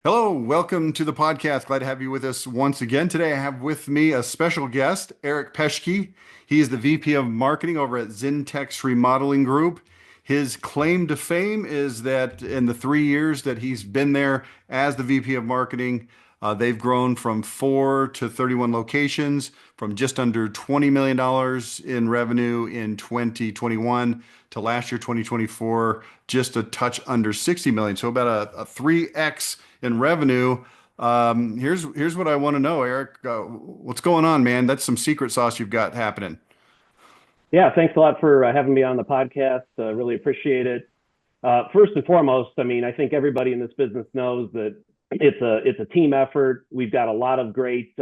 Hello, welcome to the podcast. Glad to have you with us once again. Today, I have with me a special guest, Eric Peschke. He is the VP of Marketing over at Zintex Remodeling Group. His claim to fame is that in the 3 years that he's been there as the VP of Marketing, they've grown from 4 to 31 locations, from just under $20 million in revenue in 2021 to last year, 2024, just a touch under 60 million. So about a 3x in revenue. Here's what I want to know, Eric. What's going on, man? That's some secret sauce you've got happening. Yeah, thanks a lot for having me on the podcast. Really appreciate it. First and foremost, I mean, I think everybody in this business knows that it's a team effort. We've got a lot of great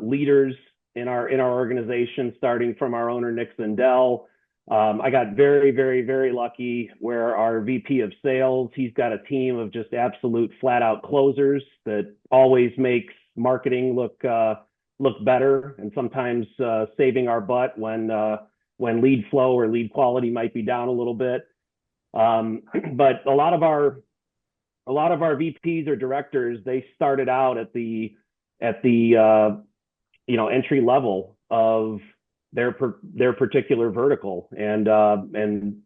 leaders in our organization, starting from our owner Nick Zindell. I got very lucky where our VP of sales, he's got a team of just absolute flat out closers that always makes marketing look better, and sometimes saving our butt when lead flow or lead quality might be down a little bit. But a lot of our VPs or directors, they started out at the entry level of their particular vertical, and in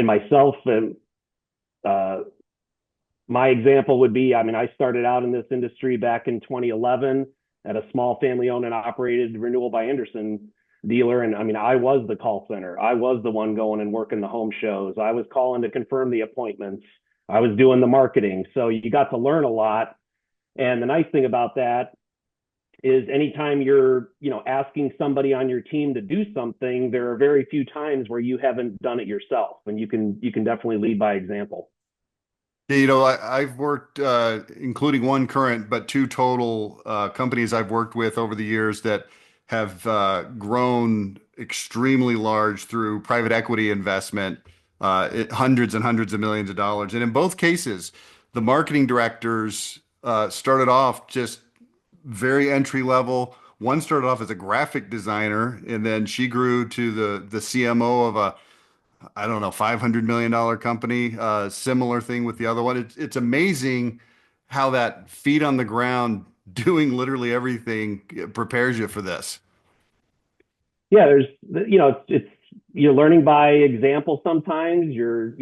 myself, and my example would be, I mean, I started out in this industry back in 2011 at a small family owned and operated Renewal by Andersen dealer. And I mean, I was the call center. I was the one going and working the home shows. I was calling to confirm the appointments. I was doing the marketing. So you got to learn a lot. And the nice thing about that is anytime you're, asking somebody on your team to do something, there are very few times where you haven't done it yourself. And you can definitely lead by example. Yeah, I've worked, including one current, but two total companies I've worked with over the years that have grown extremely large through private equity investment, hundreds and hundreds of millions of dollars. And in both cases, the marketing directors started off just very entry level. One started off as a graphic designer, and then she grew to the CMO of a, I don't know, $500 million company. Similar thing with the other one. It's amazing how that feet on the ground, doing literally everything, prepares you for this. Yeah, it's you're learning by example. Sometimes you're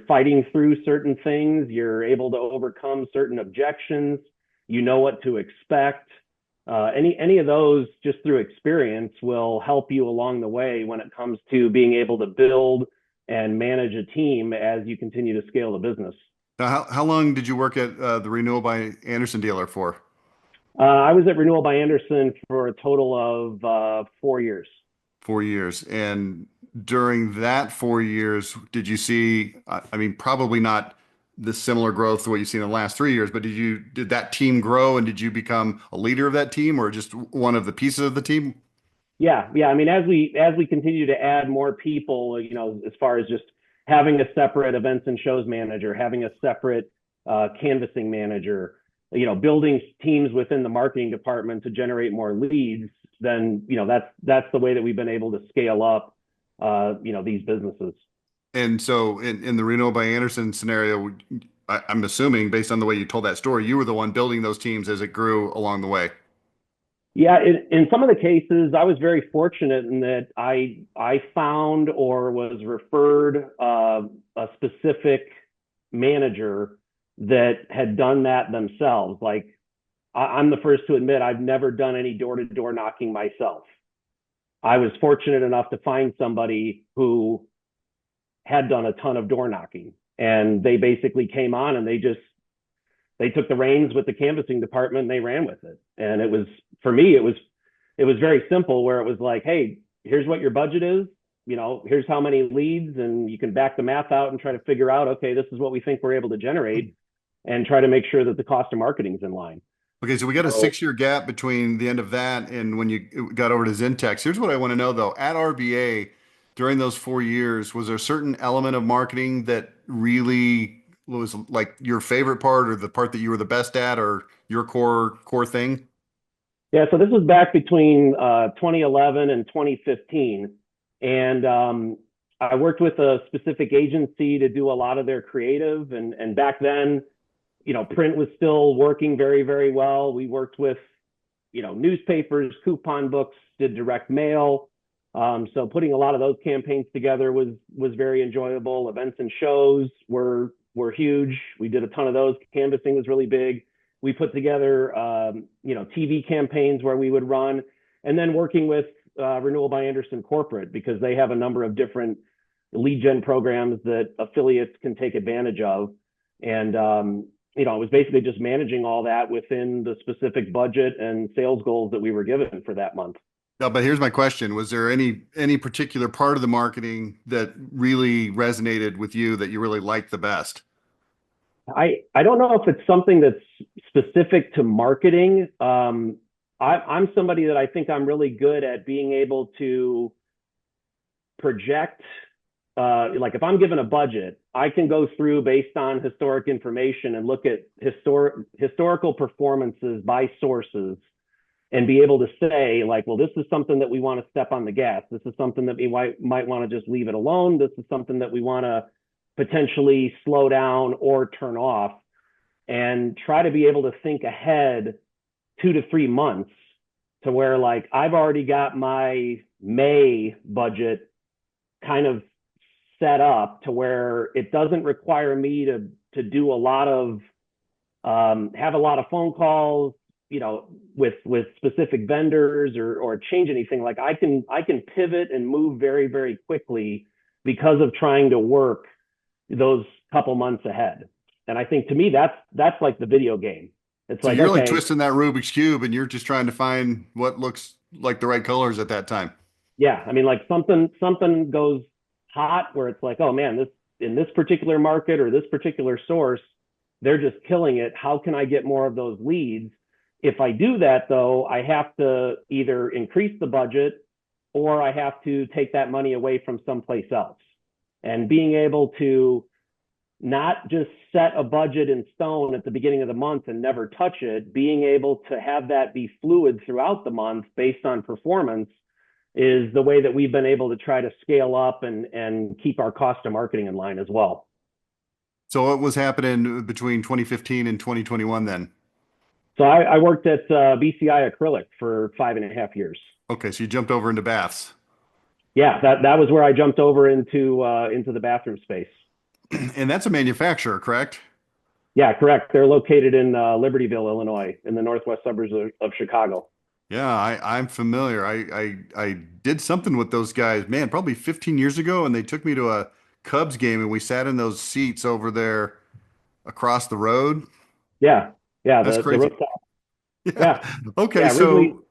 fighting through certain things. You're able to overcome certain objections. You know what to expect. Any of those, just through experience, will help you along the way when it comes to being able to build and manage a team as you continue to scale the business. Now, how long did you work at the Renewal by Anderson dealer for? I was at Renewal by Anderson for a total of 4 years. 4 years. And during that 4 years, did you see, I mean, probably not the similar growth to what you've seen in the last 3 years, but did that team grow and did you become a leader of that team or just one of the pieces of the team? Yeah. I mean, as we continue to add more people, as far as just having a separate events and shows manager, having a separate canvassing manager, building teams within the marketing department to generate more leads, then that's the way that we've been able to scale up, these businesses. And so in the Reno by Anderson scenario, I'm assuming based on the way you told that story, you were the one building those teams as it grew along the way. Yeah, in some of the cases, I was very fortunate in that I found or was referred a specific manager that had done that themselves. Like I'm the first to admit I've never done any door-to-door knocking myself. I was fortunate enough to find somebody who had done a ton of door knocking, and they basically came on and they took the reins with the canvassing department and they ran with it. And it was, for me, it was very simple, where it was like, hey, here's what your budget is, here's how many leads, and you can back the math out and try to figure out, okay, this is what we think we're able to generate, and try to make sure that the cost of marketing is in line. Okay, so we got a So 6 year gap between the end of that and when you got over to Zintex. Here's what I want to know though. At RBA, during those 4 years, was there a certain element of marketing that really was like your favorite part or the part that you were the best at or your core thing? yeah, so this was back between 2011 and 2015, and I worked with a specific agency to do a lot of their creative, and back then print was still working very, very well. We worked with, newspapers, coupon books, did direct mail. So putting a lot of those campaigns together was very enjoyable. Events and shows were huge. We did a ton of those. Canvassing was really big. We put together TV campaigns where we would run, and then working with Renewal by Andersen Corporate, because they have a number of different lead gen programs that affiliates can take advantage of. And it was basically just managing all that within the specific budget and sales goals that we were given for that month. No, but here's my question. Was there any particular part of the marketing that really resonated with you that you really liked the best? I don't know if it's something that's specific to marketing. I'm somebody that I think I'm really good at being able to project. Like if I'm given a budget, I can go through based on historic information and look at historical performances by sources and be able to say like, well, this is something that we want to step on the gas. This is something that we might want to just leave it alone. This is something that we want to potentially slow down or turn off, and try to be able to think ahead 2 to 3 months to where like I've already got my May budget kind of set up to where it doesn't require me to do a lot of have a lot of phone calls, with specific vendors or change anything. Like I can pivot and move very, very quickly because of trying to work those couple months ahead. And I think to me that's like the video game. It's So like, you're like okay, twisting that Rubik's cube and you're just trying to find what looks like the right colors at that time. yeah, I mean, like something goes hot where it's like, oh man, this in this particular market or this particular source, they're just killing it. How can I get more of those leads? If I do that though, I have to either increase the budget or I have to take that money away from someplace else. And being able to not just set a budget in stone at the beginning of the month and never touch it, being able to have that be fluid throughout the month based on performance is the way that we've been able to try to scale up and keep our cost of marketing in line as well. So what was happening between 2015 and 2021 then? So I worked at BCI Acrylic for 5.5 years. Okay, so you jumped over into baths. Yeah, that was where I jumped over into the bathroom space. And that's a manufacturer, correct? Yeah, correct. They're located in Libertyville, Illinois, in the northwest suburbs of Chicago. Yeah, I'm familiar. I did something with those guys, man, probably 15 years ago, and they took me to a Cubs game and we sat in those seats over there across the road. Yeah, yeah, That's the crazy. rooftop. Yeah. Yeah, Okay, yeah. so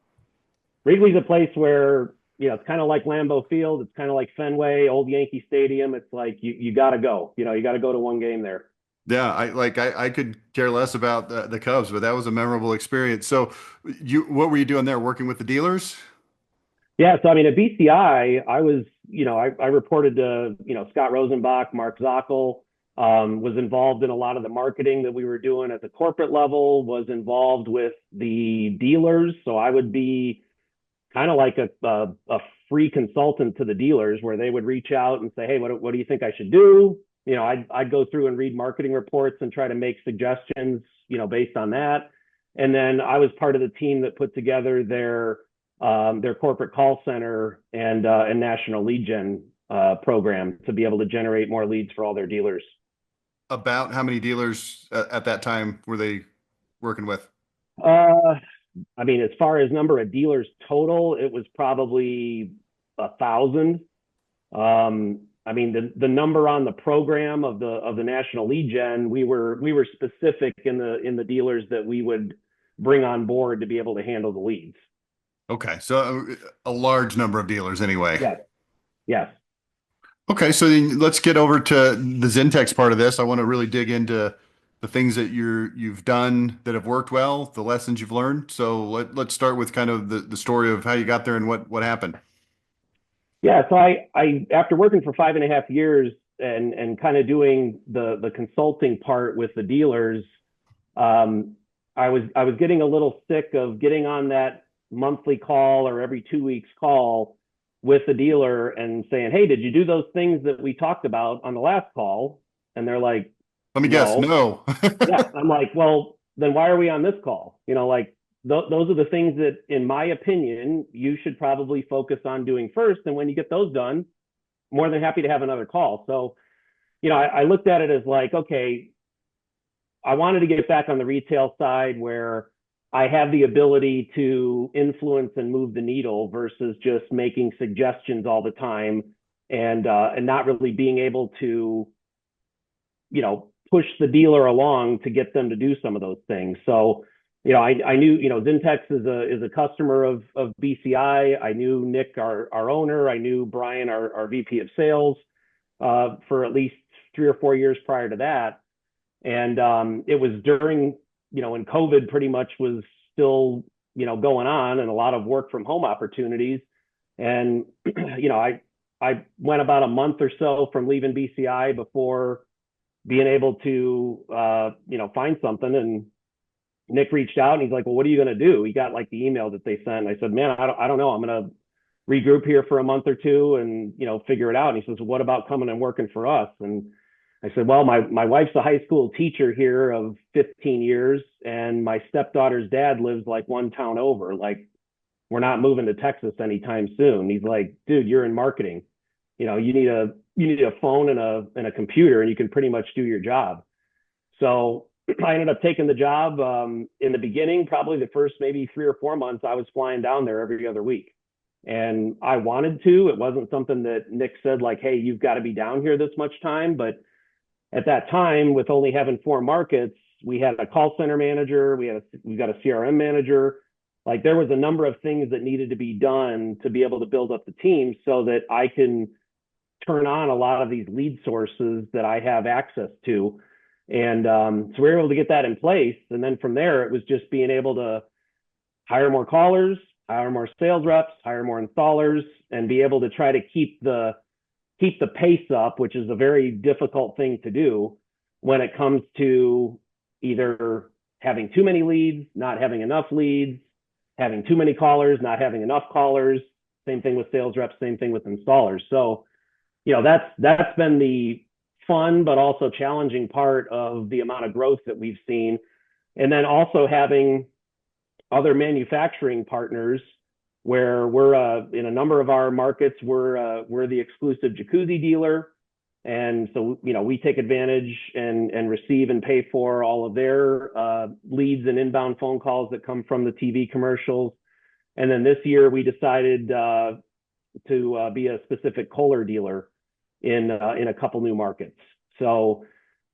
Wrigley's a place where it's kind of like Lambeau Field. It's kind of like Fenway, old Yankee Stadium. It's like you got to go. You got to go to one game there. yeah, I could care less about the Cubs, but that was a memorable experience. So what were you doing there? Working with the dealers? Yeah, so I mean, at BCI, I was, I reported to, Scott Rosenbach, Mark Zockel, was involved in a lot of the marketing that we were doing at the corporate level, was involved with the dealers. So I would be kind of like a free consultant to the dealers where they would reach out and say, hey, what do you think I should do? I'd go through and read marketing reports and try to make suggestions, based on that. And then I was part of the team that put together their corporate call center and national lead gen program to be able to generate more leads for all their dealers. About how many dealers at that time were they working with? Uh, I mean, as far as number of dealers total, it was probably 1,000. I mean, the number on the program of the national lead gen, we were specific in the dealers that we would bring on board to be able to handle the leads. Okay, so a large number of dealers anyway. Yes, yes. Okay, so then let's get over to the Zintex part of this. I want to really dig into the things that you've done that have worked well, the lessons you've learned. So let's start with kind of the story of how you got there and what happened. Yeah, so I after working for 5.5 years and kind of doing the consulting part with the dealers, I was getting a little sick of getting on that monthly call or every 2 weeks call with the dealer and saying, hey, did you do those things that we talked about on the last call? And they're like, Let me guess. No. No. Yeah. I'm like, well, then why are we on this call? Like those are the things that, in my opinion, you should probably focus on doing first. And when you get those done, more than happy to have another call. So, I looked at it as like, okay, I wanted to get back on the retail side where I have the ability to influence and move the needle versus just making suggestions all the time and not really being able to, push the dealer along to get them to do some of those things. So, I knew, Zintex is a customer of BCI. I knew Nick, our owner. I knew Brian, our VP of sales, for at least 3 or 4 years prior to that. And it was during, when COVID pretty much was still, going on, and a lot of work from home opportunities. And, I went about a month or so from leaving BCI before being able to, find something. And Nick reached out and he's like, well, what are you going to do? He got like the email that they sent. And I said, man, I don't know. I'm going to regroup here for a month or two and, figure it out. And he says, well, what about coming and working for us? And I said, well, my wife's a high school teacher here of 15 years, and my stepdaughter's dad lives like one town over. Like, we're not moving to Texas anytime soon. He's like, dude, you're in marketing. You need a phone and a computer, and you can pretty much do your job. So I ended up taking the job. In the beginning, probably the first maybe 3 or 4 months, I was flying down there every other week. And I wanted to. It wasn't something that Nick said, like, hey, you've got to be down here this much time. But at that time, with only having 4 markets, we had a call center manager, we got a CRM manager. Like, there was a number of things that needed to be done to be able to build up the team so that I can turn on a lot of these lead sources that I have access to. And so we were able to get that in place. And then from there, it was just being able to hire more callers, hire more sales reps, hire more installers, and be able to try to keep the pace up, which is a very difficult thing to do when it comes to either having too many leads, not having enough leads, having too many callers, not having enough callers. Same thing with sales reps, same thing with installers. So, that's been the fun but also challenging part of the amount of growth that we've seen. And then also having other manufacturing partners where we're in a number of our markets, we're the exclusive jacuzzi dealer. And so, we take advantage and receive and pay for all of their leads and inbound phone calls that come from the TV commercials. And then this year we decided to be a specific Kohler dealer in a couple new markets. So,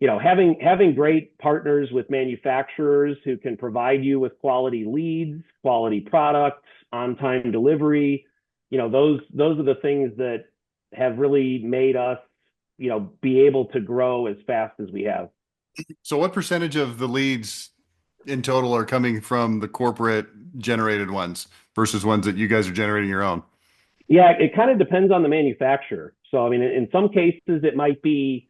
having great partners with manufacturers who can provide you with quality leads, quality products, on-time delivery, those are the things that have really made us, be able to grow as fast as we have. So what percentage of the leads in total are coming from the corporate generated ones versus ones that you guys are generating your own? Yeah, it kind of depends on the manufacturer. So, I mean, in some cases, it might be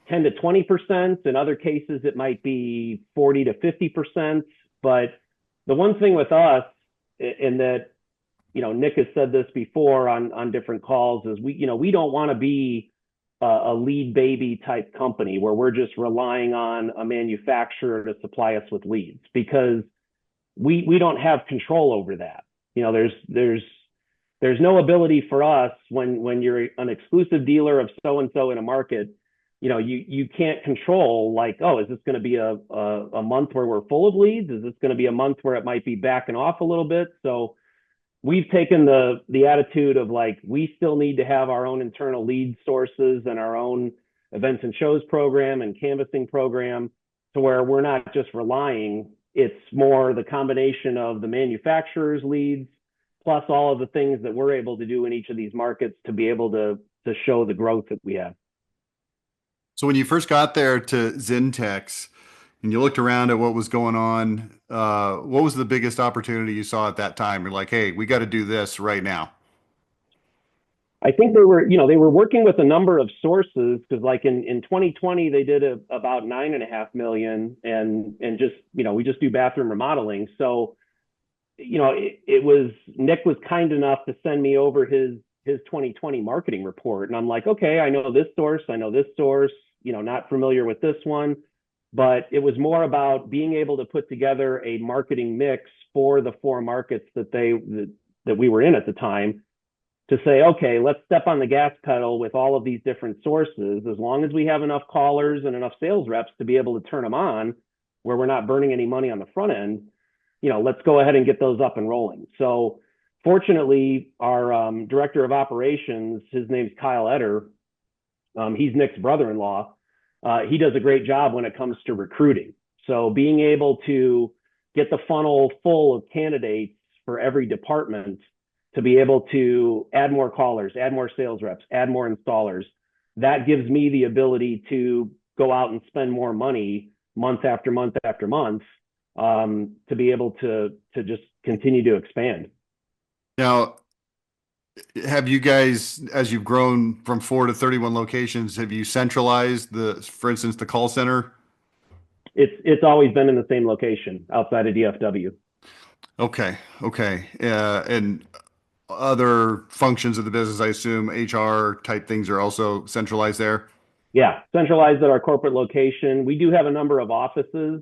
10 to 20%. In other cases, it might be 40 to 50%. But the one thing with us, in that, Nick has said this before on different calls, is we don't want to be a lead baby type company where we're just relying on a manufacturer to supply us with leads, because we don't have control over that. There's no ability for us when you're an exclusive dealer of so and so in a market. You can't control, like, oh, is this going to be a month where we're full of leads? Is this going to be a month where it might be backing off a little bit? So we've taken the attitude of, like, we still need to have our own internal lead sources and our own events and shows program and canvassing program, to where we're not just relying. It's more the combination of the manufacturer's leads plus all of the things that we're able to do in each of these markets to be able to show the growth that we have. So when you first got there to Zintex and you looked around at what was going on, what was the biggest opportunity you saw at that time? You're like, hey, we got to do this right now. I think they were working with a number of sources, because like in 2020 they did about 9.5 million, and just we just do bathroom remodeling. So it was, Nick was kind enough to send me over his 2020 marketing report, and I'm like, okay, I know this source, not familiar with this one, but it was more about being able to put together a marketing mix for the four markets that we were in at the time, to say, okay, let's step on the gas pedal with all of these different sources. As long as we have enough callers and enough sales reps to be able to turn them on, where we're not burning any money on the front end, let's go ahead and get those up and rolling. So fortunately, our director of operations, his name's Kyle Etter. He's Nick's brother-in-law. He does a great job when it comes to recruiting. So being able to get the funnel full of candidates for every department, to be able to add more callers, add more sales reps, add more installers, that gives me the ability to go out and spend more money month after month after month, to be able to just continue to expand. Now, have you guys, as you've grown from 4 to 31 locations, have you centralized for instance, the call center? It's always been in the same location outside of DFW. Okay, okay. And other functions of the business, I assume HR type things are also centralized there? Yeah, centralized at our corporate location. We do have a number of offices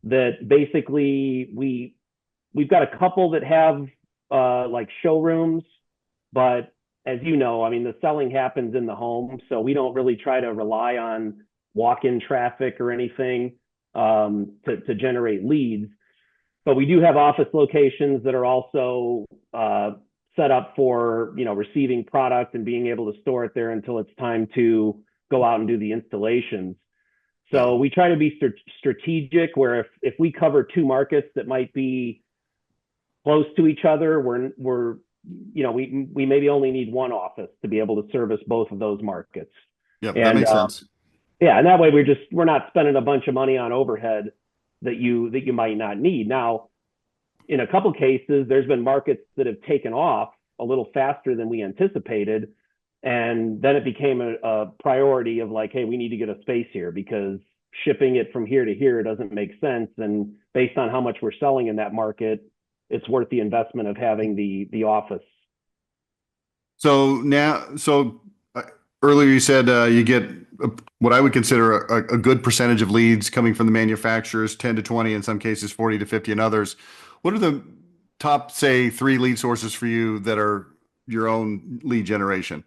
that basically we've got a couple that have like showrooms, but as you know, I mean, the selling happens in the home, so we don't really try to rely on walk-in traffic or anything to generate leads. But we do have office locations that are also set up for receiving product and being able to store it there until it's time to go out and do the installations. Yeah. So we try to be strategic, where if we cover two markets that might be close to each other, we maybe only need one office to be able to service both of those markets. Yep, that And makes sense. yeah, and that way we're not spending a bunch of money on overhead that you might not need. Now, in a couple cases, there's been markets that have taken off a little faster than we anticipated, and then it became a priority of like, hey, we need to get a space here because shipping it from here to here doesn't make sense. And based on how much we're selling in that market, it's worth the investment of having the office. So now, earlier you said you get what I would consider a good percentage of leads coming from the manufacturers, 10 to 20, in some cases 40 to 50 in others. What are the top, say, three lead sources for you that are your own lead generation?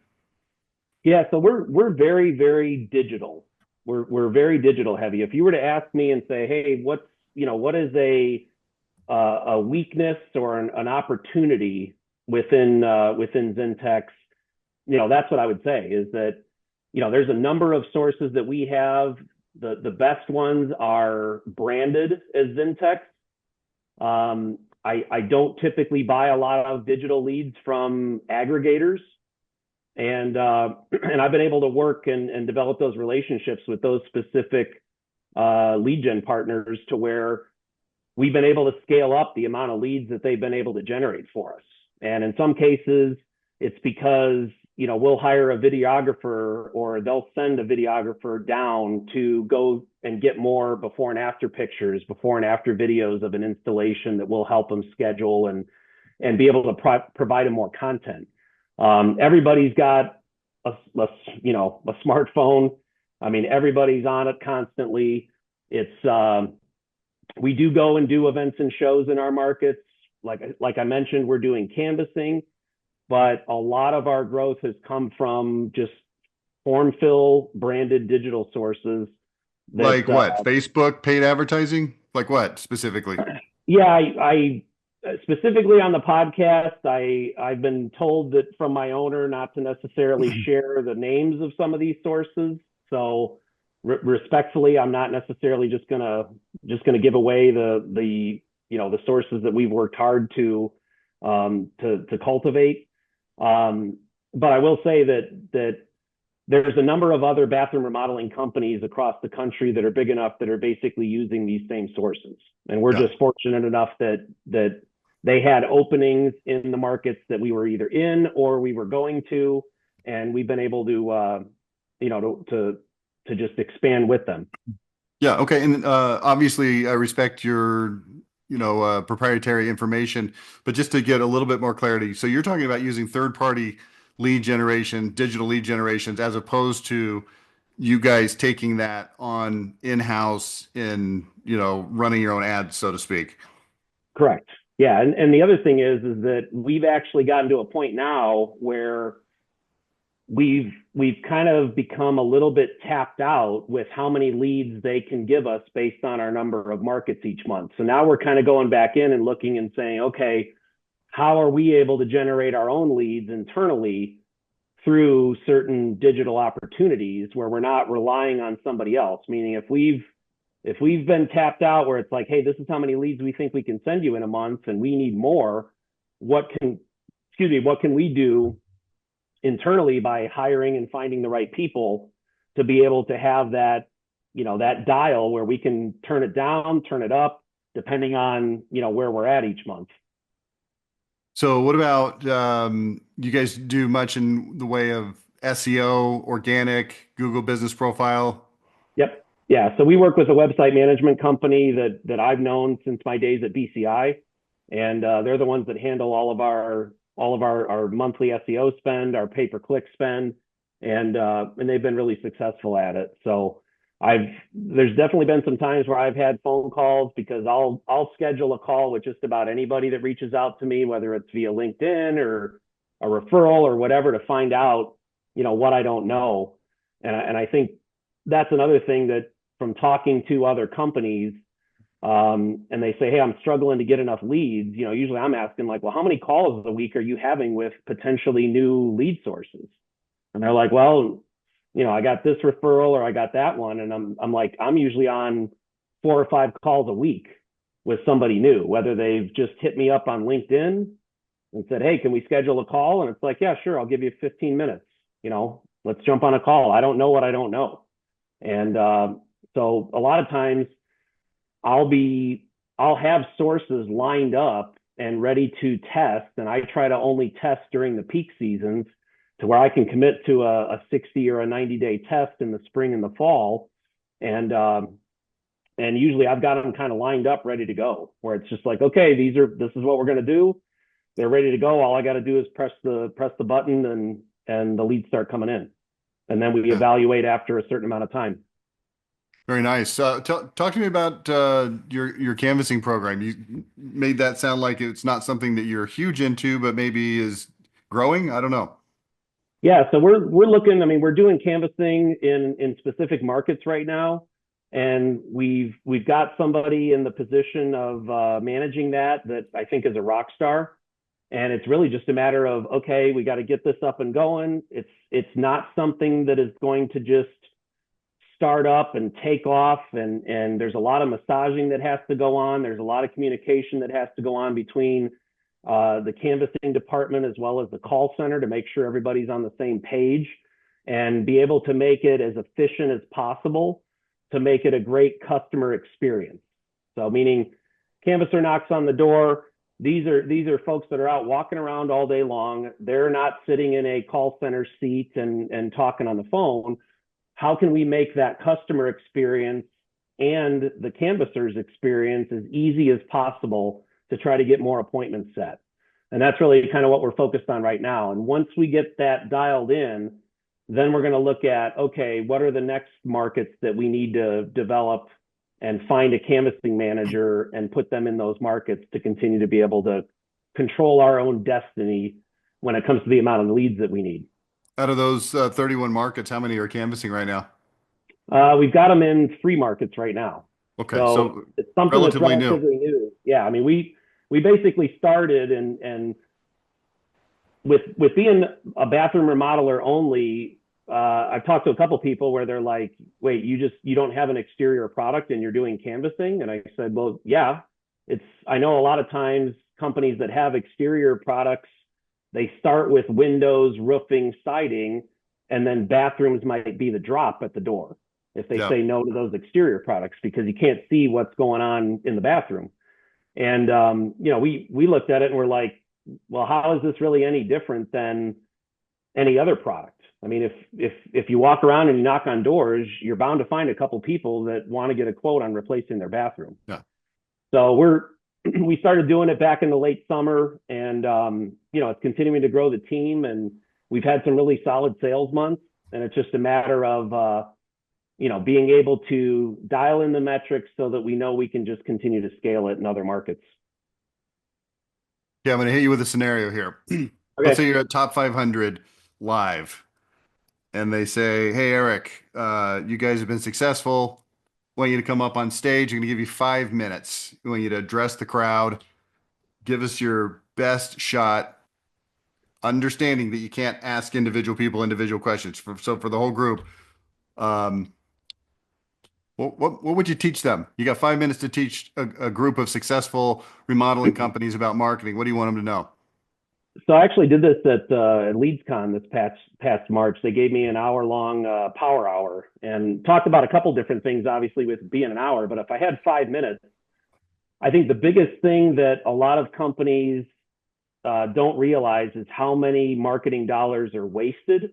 Yeah, so we're very, very digital. We're very digital heavy. If you were to ask me and say, hey, what is a weakness or an opportunity within Zintex, that's what I would say, is that there's a number of sources that we have. The best ones are branded as Zintex. I don't typically buy a lot of digital leads from aggregators, and I've been able to work and develop those relationships with those specific lead gen partners, to where we've been able to scale up the amount of leads that they've been able to generate for us. And in some cases, it's because we'll hire a videographer, or they'll send a videographer down to go and get more before and after pictures, before and after videos of an installation that will help them schedule and be able to provide them more content. Everybody's got a smartphone. I mean, everybody's on it constantly. We do go and do events and shows in our markets. Like I mentioned, we're doing canvassing, but a lot of our growth has come from just form fill branded digital sources. Like what? Facebook paid advertising? Like what specifically? Yeah, I specifically on the podcast, I've been told that from my owner not to necessarily share the names of some of these sources. So respectfully, I'm not necessarily just gonna give away the sources that we've worked hard to cultivate. But I will say that there's a number of other bathroom remodeling companies across the country that are big enough that are basically using these same sources. And we're Yeah. just fortunate enough that they had openings in the markets that we were either in or we were going to, and we've been able to just expand with them. Yeah. Okay. And obviously, I respect your, proprietary information, but just to get a little bit more clarity. So you're talking about using third-party lead generation, digital lead generations, as opposed to you guys taking that on in-house in, running your own ads, so to speak. Correct. Yeah, and the other thing is that we've actually gotten to a point now where we've kind of become a little bit tapped out with how many leads they can give us based on our number of markets each month. So now we're kind of going back in and looking and saying, okay, how are we able to generate our own leads internally through certain digital opportunities where we're not relying on somebody else? Meaning if we've been tapped out where it's like, hey, this is how many leads we think we can send you in a month and we need more, what can what can we do internally by hiring and finding the right people to be able to have that, that dial where we can turn it down, turn it up, depending on, where we're at each month. So what about you guys do much in the way of SEO, organic, Google business profile? Yep. Yeah. So we work with a website management company that I've known since my days at BCI, and they're the ones that handle all of our monthly SEO spend, our pay per click spend, and they've been really successful at it. So there's definitely been some times where I've had phone calls because I'll schedule a call with just about anybody that reaches out to me, whether it's via LinkedIn or a referral or whatever, to find out what I don't know. And I think that's another thing that, from talking to other companies, and they say, hey, I'm struggling to get enough leads. Usually I'm asking, like, well, how many calls a week are you having with potentially new lead sources? And they're like, well, I got this referral or I got that one. And I'm like, I'm usually on 4 or 5 calls a week with somebody new, whether they've just hit me up on LinkedIn and said, hey, can we schedule a call? And it's like, yeah, sure, I'll give you 15 minutes. Let's jump on a call. I don't know what I don't know. And so a lot of times I'll be I'll have sources lined up and ready to test, and I try to only test during the peak seasons to where I can commit to a 60 or a 90-day test in the spring and the fall, and usually I've got them kind of lined up, ready to go. Where it's just like, okay, this is what we're going to do. They're ready to go. All I got to do is press the button, and the leads start coming in, and then we Yeah, evaluate after a certain amount of time. very nice. Talk to me about your canvassing program. You made that sound like it's not something that you're huge into, but maybe is growing. I don't know. Yeah, so we're looking. I mean, we're doing canvassing in specific markets right now, and we've got somebody in the position of managing that I think is a rock star. And it's really just a matter of, okay, we got to get this up and going. It's not something that is going to just start up and take off, and there's a lot of massaging that has to go on. There's a lot of communication that has to go on between the canvassing department as well as the call center to make sure everybody's on the same page and be able to make it as efficient as possible to make it a great customer experience. So meaning, canvasser knocks on the door. These are folks that are out walking around all day long. They're not sitting in a call center seat and talking on the phone. How can we make that customer experience and the canvasser's experience as easy as possible to try to get more appointments set? And that's really kind of what we're focused on right now. And once we get that dialed in, then we're going to look at, okay, what are the next markets that we need to develop and find a canvassing manager and put them in those markets to continue to be able to control our own destiny when it comes to the amount of leads that we need. Out of those 31 markets, how many are canvassing right now? We've got them in 3 markets right now. Okay, So so it's something that's relatively new. relatively new. Yeah, I mean, we basically started and with being a bathroom remodeler only, I've talked to a couple people where they're like, wait, you don't have an exterior product and you're doing canvassing? And I said, well, yeah, I know a lot of times companies that have exterior products, they start with windows, roofing, siding, and then bathrooms might be the drop at the door if they Yeah. say no to those exterior products because you can't see what's going on in the bathroom. And we looked at it and we're like, well, how is this really any different than any other product? I mean, if you walk around and you knock on doors, you're bound to find a couple people that want to get a quote on replacing their bathroom. Yeah. So we started doing it back in the late summer, and it's continuing to grow the team, and we've had some really solid sales months, and it's just a matter of being able to dial in the metrics so that we know we can just continue to scale it in other markets. Yeah, I'm going to hit you with a scenario here. Let's say Okay. you're at top 500 live, and they say, "Hey, Eric, you guys have been successful. Want you to come up on stage. I'm going to give you 5 minutes. We want you to address the crowd, give us your best shot, understanding that you can't ask individual people individual questions. So for the whole group, um, what would you teach them? You got 5 minutes to teach a group of successful remodeling companies about marketing. What do you want them to know? So I actually did this at LeadsCon this past March. They gave me an hour long power hour and talked about a couple different things, obviously with being an hour. But if I had 5 minutes, I think the biggest thing that a lot of companies don't realize is how many marketing dollars are wasted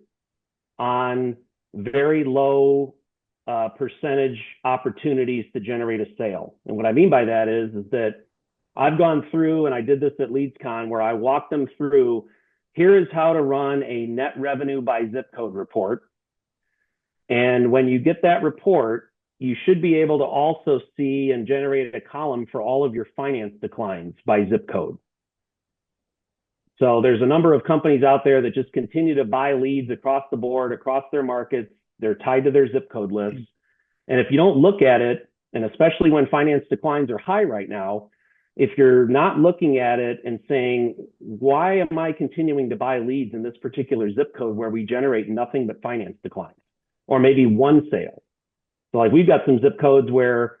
on very low percentage opportunities to generate a sale. And what I mean by that is that I've gone through, and I did this at LeadsCon, where I walked them through, here is how to run a net revenue by zip code report. And when you get that report, you should be able to also see and generate a column for all of your finance declines by zip code. So there's a number of companies out there that just continue to buy leads across the board, across their markets. They're tied to their zip code lists. And if you don't look at it, and especially when finance declines are high right now, if you're not looking at it and saying, why am I continuing to buy leads in this particular zip code where we generate nothing but finance declines, or maybe one sale? So like we've got some zip codes where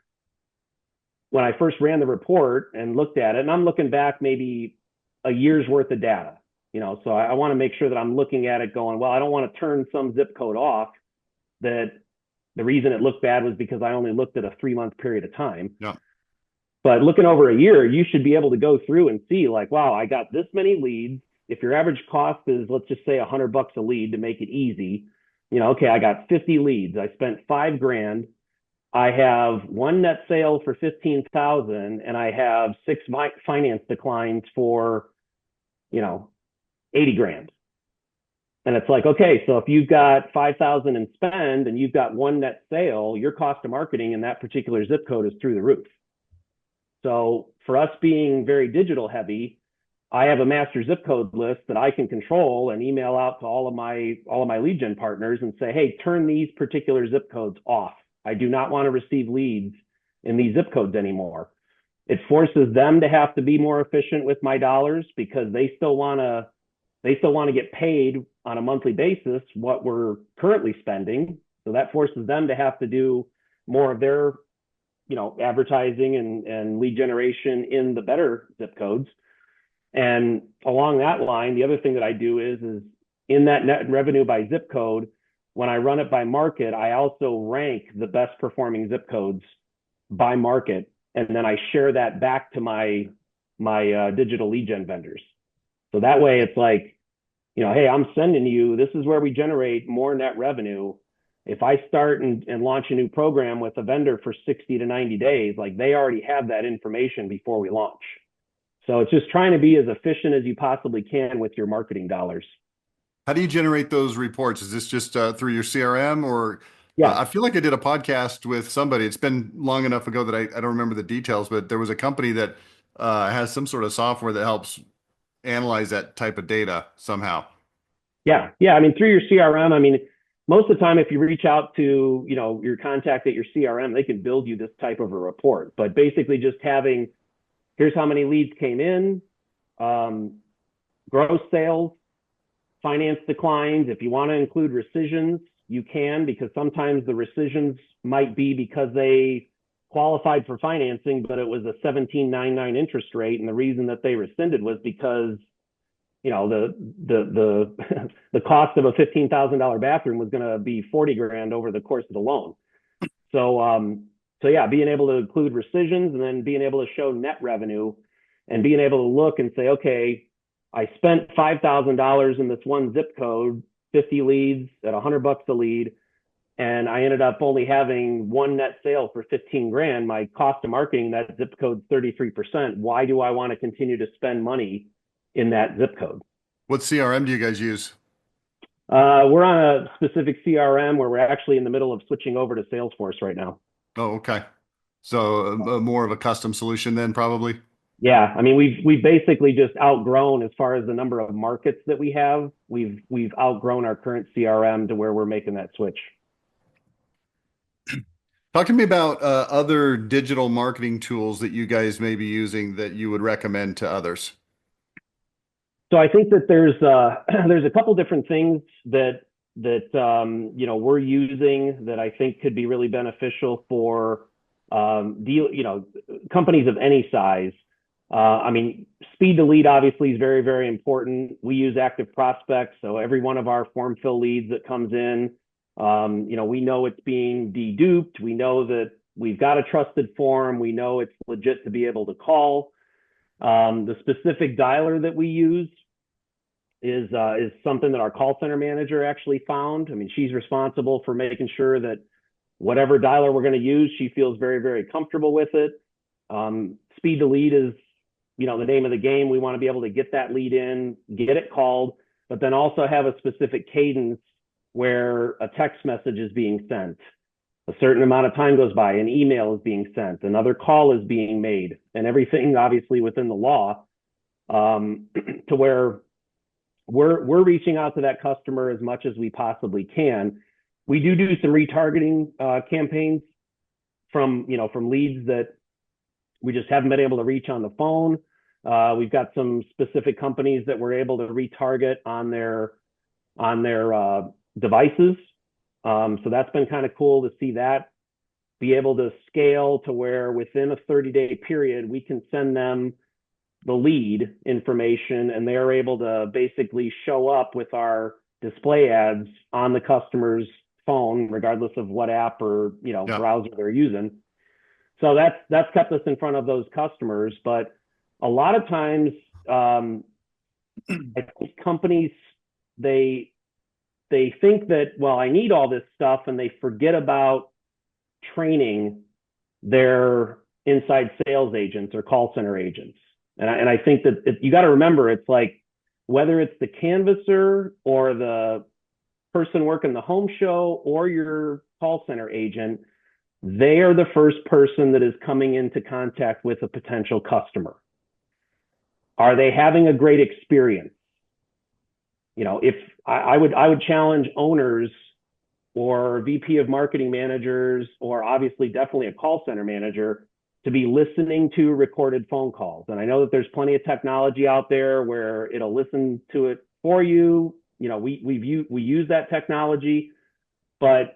when I first ran the report and looked at it, and I'm looking back maybe a year's worth of data, so I want to make sure that I'm looking at it going, well, I don't want to turn some zip code off that the reason it looked bad was because I only looked at a 3-month period of time. Yeah. But looking over a year, you should be able to go through and see like, wow, I got this many leads. If your average cost is, let's just say $100 a lead to make it easy, okay, I got 50 leads. I spent $5,000. I have one net sale for 15,000, and I have 6 finance declines for, 80 grand. And it's like, okay, so if you've got 5,000 in spend and you've got one net sale, your cost of marketing in that particular zip code is through the roof. So for us being very digital heavy, I have a master zip code list that I can control and email out to all of my lead gen partners and say, hey, turn these particular zip codes off. I do not want to receive leads in these zip codes anymore. It forces them to have to be more efficient with my dollars because they still want to get paid on a monthly basis what we're currently spending. So that forces them to have to do more of their advertising and lead generation in the better zip codes. And along that line, the other thing that I do is in that net revenue by zip code, when I run it by market, I also rank the best performing zip codes by market, and then I share that back to my digital lead gen vendors. So that way, it's like, hey, I'm sending you. This is where we generate more net revenue. If I start and launch a new program with a vendor for 60 to 90 days, like they already have that information before we launch. So it's just trying to be as efficient as you possibly can with your marketing dollars. How do you generate those reports? Is this just through your CRM or Yeah, I feel like I did a podcast with somebody. It's been long enough ago that I don't remember the details, but there was a company that has some sort of software that helps analyze that type of data somehow. yeah. I mean, through your CRM, I mean, most of the time, if you reach out to, your contact at your CRM, they can build you this type of a report. But basically just having, here's how many leads came in, gross sales, finance declines. If you want to include rescissions, you can, because sometimes the rescissions might be because they qualified for financing, but it was a 17.99 interest rate. And the reason that they rescinded was because the the cost of a $15,000 bathroom was going to be 40 grand over the course of the loan. So yeah, being able to include rescissions and then being able to show net revenue and being able to look and say, okay, I spent $5,000 in this one zip code, 50 leads at $100 a lead, and I ended up only having one net sale for 15 grand. My cost of marketing that zip code is 33%. Why do I want to continue to spend money in that zip code? What CRM do you guys use? We're on a specific CRM where we're actually in the middle of switching over to Salesforce right now. Oh, okay. So more of a custom solution then, probably. Yeah, I mean we've basically just outgrown as far as the number of markets that we have. We've outgrown our current CRM to where we're making that switch. Talk to me about other digital marketing tools that you guys may be using that you would recommend to others. So I think that there's a couple different things that we're using that I think could be really beneficial for deal companies of any size. I mean, speed to lead obviously is very, very important. We use active prospects, so every one of our form fill leads that comes in, we know it's being deduped. We know that we've got a trusted form. We know it's legit to be able to call. The specific dialer that we use is something that our call center manager actually found. I mean, she's responsible for making sure that whatever dialer we're going to use, she feels very, very comfortable with it. Speed to lead is, the name of the game. We want to be able to get that lead in, get it called, but then also have a specific cadence where a text message is being sent. A certain amount of time goes by, an email is being sent, another call is being made, and everything obviously within the law, to where we're reaching out to that customer as much as we possibly can. We do some retargeting campaigns from leads that we just haven't been able to reach on the phone. We've got some specific companies that we're able to retarget on their devices. So that's been kind of cool to see that be able to scale to where within a 30-day period we can send them the lead information and they are able to basically show up with our display ads on the customer's phone, regardless of what app or Yeah. browser they're using. So that's kept us in front of those customers. But a lot of times, I think companies they they think that, well, I need all this stuff, and they forget about training their inside sales agents or call center agents. And I think that you got to remember, it's like whether it's the canvasser or the person working the home show or your call center agent, they are the first person that is coming into contact with a potential customer. Are they having a great experience? If I would challenge owners or VP of marketing managers, or obviously definitely a call center manager, to be listening to recorded phone calls. And I know that there's plenty of technology out there where it'll listen to it for you. We use that technology, but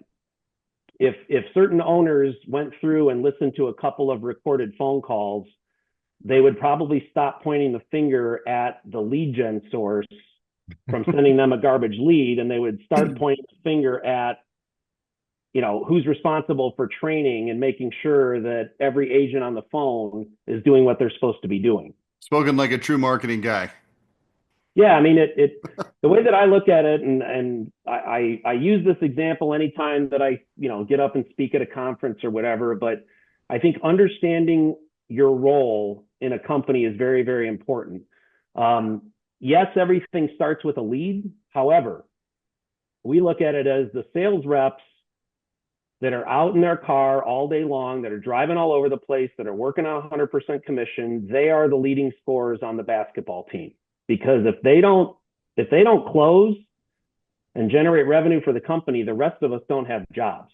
if certain owners went through and listened to a couple of recorded phone calls, they would probably stop pointing the finger at the lead gen source from sending them a garbage lead, and they would start pointing the finger at who's responsible for training and making sure that every agent on the phone is doing what they're supposed to be doing. Spoken like a true marketing guy. Yeah, I mean, the way that I look at it, and I use this example anytime that I get up and speak at a conference or whatever. But I think understanding your role in a company is very, very important. Yes, everything starts with a lead. However, we look at it as the sales reps that are out in their car all day long, that are driving all over the place, that are working on 100% commission. They are the leading scorers on the basketball team, because if they don't close and generate revenue for the company, the rest of us don't have jobs.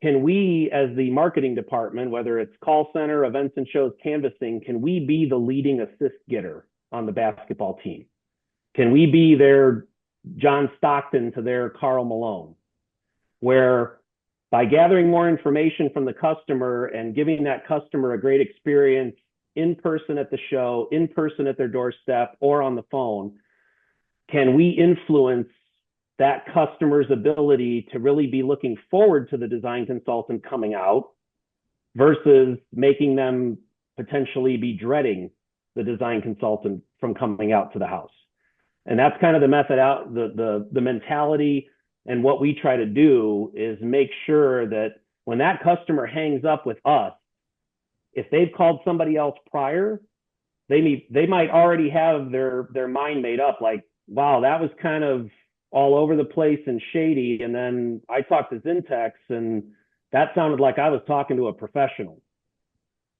Can we, as the marketing department, whether it's call center, events and shows, canvassing, can we be the leading assist getter on the basketball team? Can we be their John Stockton to their Karl Malone, where by gathering more information from the customer and giving that customer a great experience in person at the show, in person at their doorstep, or on the phone, can we influence that customer's ability to really be looking forward to the design consultant coming out versus making them potentially be dreading the design consultant from coming out to the house? And that's kind of the method out, the mentality. And what we try to do is make sure that when that customer hangs up with us, if they've called somebody else prior, they might already have their mind made up, like, wow, that was kind of all over the place and shady. And then I talked to Zintex, and that sounded like I was talking to a professional.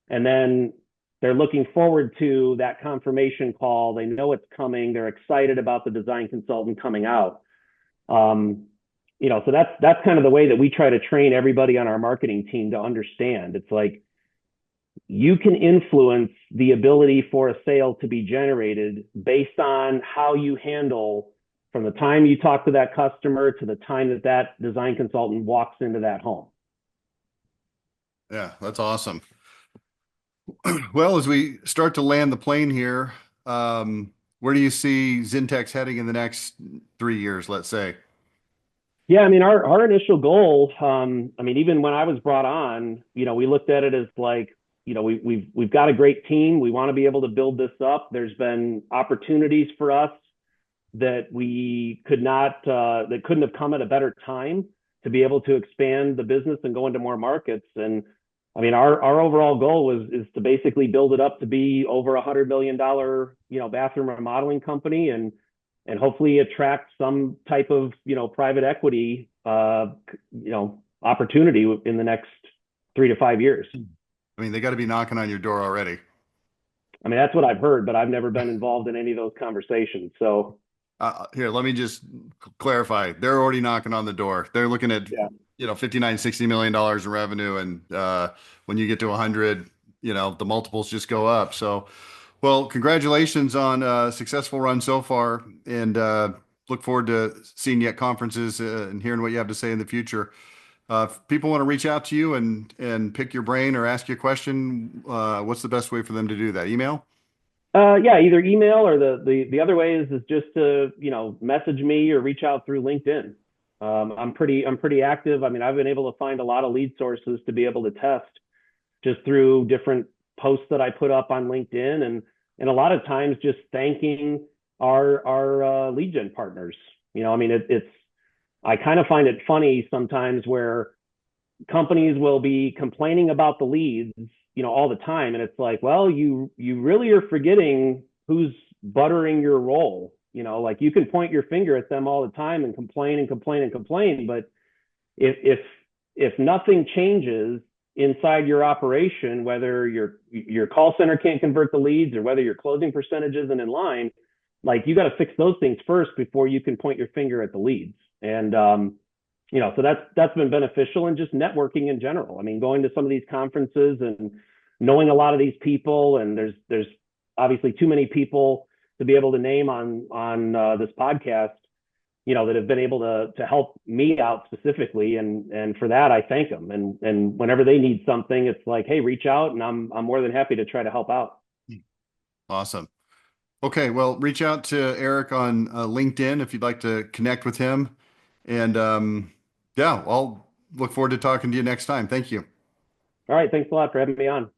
And then they're looking forward to that confirmation call. They know it's coming. They're excited about the design consultant coming out. Um, so that's kind of the way that we try to train everybody on our marketing team to understand. It's like you can influence the ability for a sale to be generated based on how you handle from the time you talk to that customer to the time that that design consultant walks into that home. Yeah, that's awesome. Well, as we start to land the plane here, where do you see Zintex heading in the next 3 years, let's say? Yeah, I mean, our initial goal, I mean, even when I was brought on, we looked at it as like, we've got a great team. We want to be able to build this up. There's been opportunities for us that we could not, that couldn't have come at a better time to be able to expand the business and go into more markets. And I mean, our overall goal is to basically build it up to be over $100 million, bathroom remodeling company, and hopefully attract some type of private equity opportunity in the next 3 to 5 years. I mean, they got to be knocking on your door already. I mean, that's what I've heard, but I've never been involved in any of those conversations. So Here, let me just clarify. They're already knocking on the door. They're looking at, yeah. 59, $60 million in revenue. And when you get to 100, the multiples just go up. So, well, congratulations on a successful run so far. And look forward to seeing you at conferences and hearing what you have to say in the future. If people want to reach out to you and pick your brain or ask you a question, what's the best way for them to do that? Email? Yeah, either email or the other way is just to message me or reach out through LinkedIn. I'm pretty active. I mean, I've been able to find a lot of lead sources to be able to test just through different posts that I put up on LinkedIn, and a lot of times just thanking our lead gen partners. I mean, it's I kind of find it funny sometimes where companies will be complaining about the leads, all the time. And it's like, well, you really are forgetting who's buttering your roll. Like you can point your finger at them all the time and complain and complain and complain. But if if nothing changes inside your operation, whether your call center can't convert the leads or whether your closing percentage isn't in line, like you got to fix those things first before you can point your finger at the leads. And so that's been beneficial, and just networking in general. I mean, going to some of these conferences and knowing a lot of these people, and there's obviously too many people to be able to name on this podcast, that have been able to help me out specifically, and for that I thank them. And whenever they need something, it's like, hey, reach out, and I'm more than happy to try to help out. Awesome. Okay, well, reach out to Eric on LinkedIn if you'd like to connect with him. And yeah, I'll look forward to talking to you next time. Thank you. All right, thanks a lot for having me on.